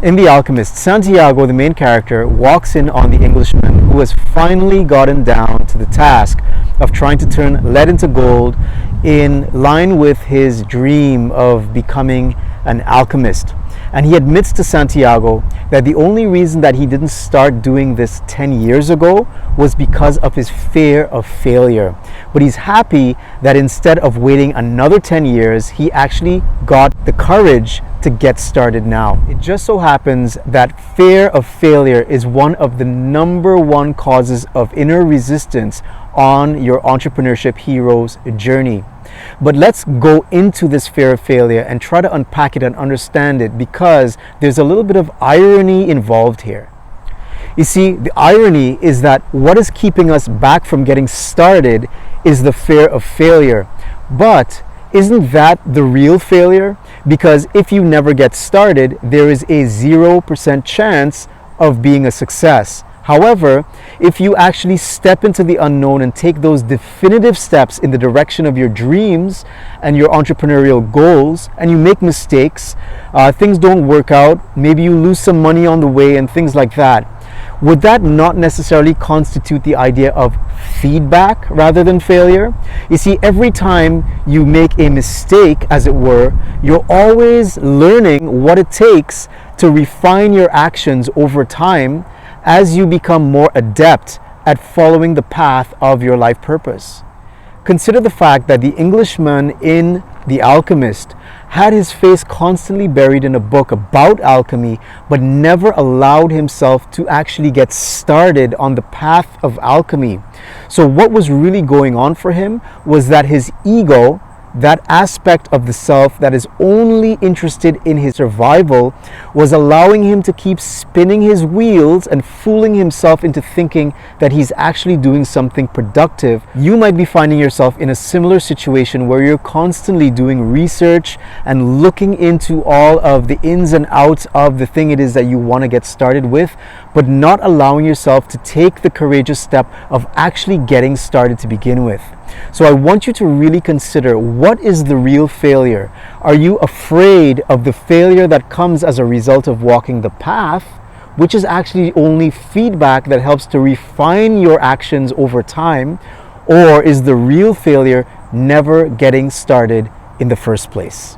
In The Alchemist, Santiago, the main character, walks in on the Englishman who has finally gotten down to the task of trying to turn lead into gold in line with his dream of becoming an alchemist. And he admits to Santiago that the only reason that he didn't start doing this 10 years ago was because of his fear of failure. But he's happy that instead of waiting another 10 years, he actually got the courage to get started now. It just so happens that fear of failure is one of the number one causes of inner resistance on your entrepreneurship hero's journey. But let's go into this fear of failure and try to unpack it and understand it, because there's a little bit of irony involved here. You see, the irony is that what is keeping us back from getting started is the fear of failure. But isn't that the real failure? Because if you never get started, there is a 0% chance of being a success. However, if you actually step into the unknown and take those definitive steps in the direction of your dreams and your entrepreneurial goals, and you make mistakes, things don't work out, maybe you lose some money on the way and things like that, would that not necessarily constitute the idea of feedback rather than failure? You see, every time you make a mistake, as it were, you're always learning what it takes to refine your actions over time as you become more adept at following the path of your life purpose. Consider the fact that the Englishman in The Alchemist had his face constantly buried in a book about alchemy, but never allowed himself to actually get started on the path of alchemy. So what was really going on for him was that his ego, that aspect of the self that is only interested in his survival, was allowing him to keep spinning his wheels and fooling himself into thinking that he's actually doing something productive. You might be finding yourself in a similar situation where you're constantly doing research and looking into all of the ins and outs of the thing it is that you want to get started with, but not allowing yourself to take the courageous step of actually getting started to begin with. So I want you to really consider, what is the real failure? Are you afraid of the failure that comes as a result of walking the path, which is actually only feedback that helps to refine your actions over time? Or is the real failure never getting started in the first place?